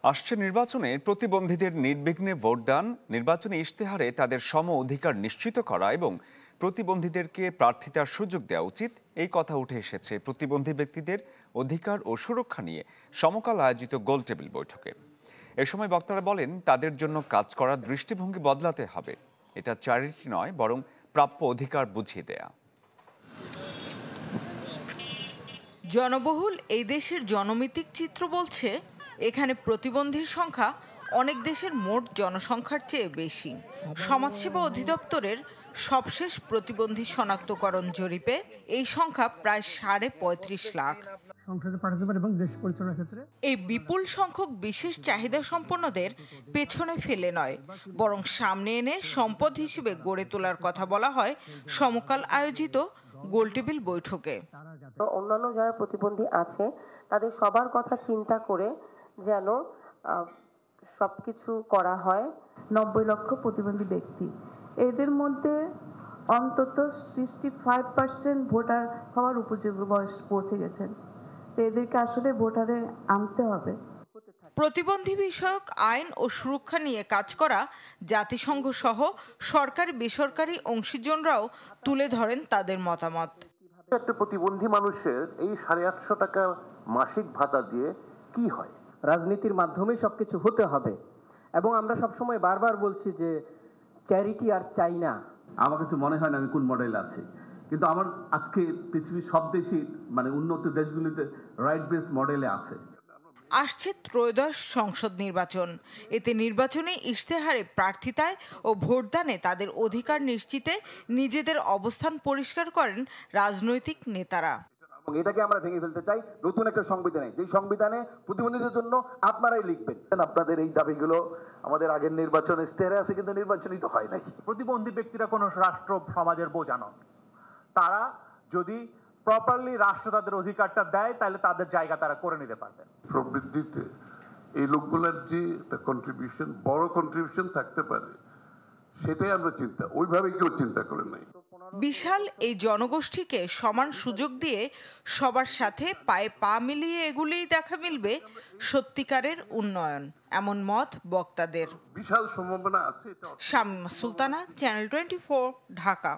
আসছে নির্বাচনে প্রতিবন্ধীদের নির্বিঘ্নে ভোটদান, নির্বাচনী ইশতেহারে তাদের সম অধিকার নিশ্চিত করা এবং প্রতিবন্ধীদেরকে প্রার্থিতার সুযোগ দেওয়া উচিত, এই কথা উঠে এসেছে প্রতিবন্ধী ব্যক্তিদের অধিকার ও সুরক্ষা নিয়ে সমকাল আয়োজিত গোলটেবিল বৈঠকে। এ সময় বক্তারা বলেন, তাদের জন্য কাজ করার দৃষ্টিভঙ্গি বদলাতে হবে। এটা চ্যারিটি নয়, বরং প্রাপ্য অধিকার বুঝিয়ে দেয়া। জনবহুল এই দেশের জনমিতিক চিত্র বলছে, এখানে প্রতিবন্ধীর সংখ্যা অনেক দেশের মোট জনসংখ্যার চেয়ে বেশি। সমাজসেবা অধিদপ্তরের সবশেষ প্রতিবন্ধী শনাক্তকরণ জরিপে এই সংখ্যা প্রায় 35.5 লাখ। এই বিপুল সংখ্যক বিশেষ চাহিদা সম্পন্নদের পেছনে ফেলে নয়, বরং সামনে এনে সম্পদ হিসেবে গড়ে তোলার কথা বলা হয় সমকাল আয়োজিত গোলটেবিল বৈঠকে। অন্যান্য যারা প্রতিবন্ধী আছে তাদের সবার কথা চিন্তা করে যেন সবকিছু করা হয়। 90 লক্ষ প্রতিবন্ধী ব্যক্তি, এদের মধ্যে অন্তত 65% ভোটার হওয়ার উপযোগ্য বয়স পৌঁছে গেছেন। তো এদেরকে আসলে ভোটারে আনতে হবে। প্রতিবন্ধী বিষয়ক আইন ও সুরক্ষা নিয়ে কাজ করা জাতিসংঘ সহ সরকারি বেসরকারি অংশীজনরাও তুলে ধরেন তাদের মতামত। একটা প্রতিবন্ধী মানুষের এই 850 টাকা মাসিক ভাতা দিয়ে কি হয়? রাজনীতির মাধ্যমে সবকিছু হতে হবে, এবং আমরা সবসময় বারবার বলছি যে চ্যারিটি আর চাই না। আমার কাছে মনে হয় না আমি কোন মডেল আছি, কিন্তু আমার আজকে পৃথিবীর সব দেশই উন্নত দেশগুলিতে রাইট বেস মডেলে আছে। আসছে ত্রয়োদশ সংসদ নির্বাচন। এতে নির্বাচনী ইশতেহারে প্রার্থিতায় ও ভোটদানে তাদের অধিকার নিশ্চিতে নিজেদের অবস্থান পরিষ্কার করেন রাজনৈতিক নেতারা। এটাকে আমরা ভেঙে ফেলতে চাই নতুন একটা সংবিধানে, যে সংবিধানে প্রতিবন্ধীদের জন্য আপনারাই লিখবেন। আপনাদের এই দাবিগুলো আমাদের আগের নির্বাচনে ইশতেহারে আছে, কিন্তু নির্বাচনই তো হয় নাই। প্রতিবন্ধী ব্যক্তিরা কোনো রাষ্ট্র সমাজের বোঝা নন। তারা যদি প্রপারলি রাষ্ট্র তাদের অধিকারটা দেয়, তাহলে তাদের জায়গা তারা করে নিতে পারবেন। প্রবৃদ্ধিতে এই লোকগুলোর যে একটা কন্ট্রিবিউশন, বড় কন্ট্রিবিউশন থাকতে পারে, সেটাই আমরা ওইভাবে কেউ চিন্তা করে নাই। বিশাল এই জনগোষ্ঠীকে সমান সুযোগ দিয়ে সবার সাথে পায়ে পা মিলিয়ে এগুলিই দেখা মিলবে সত্যিকারের উন্নয়ন, এমন মত বক্তাদের। বিশাল সম্ভাবনা আছে। শামীমা সুলতানা, চ্যানেল 24, ঢাকা।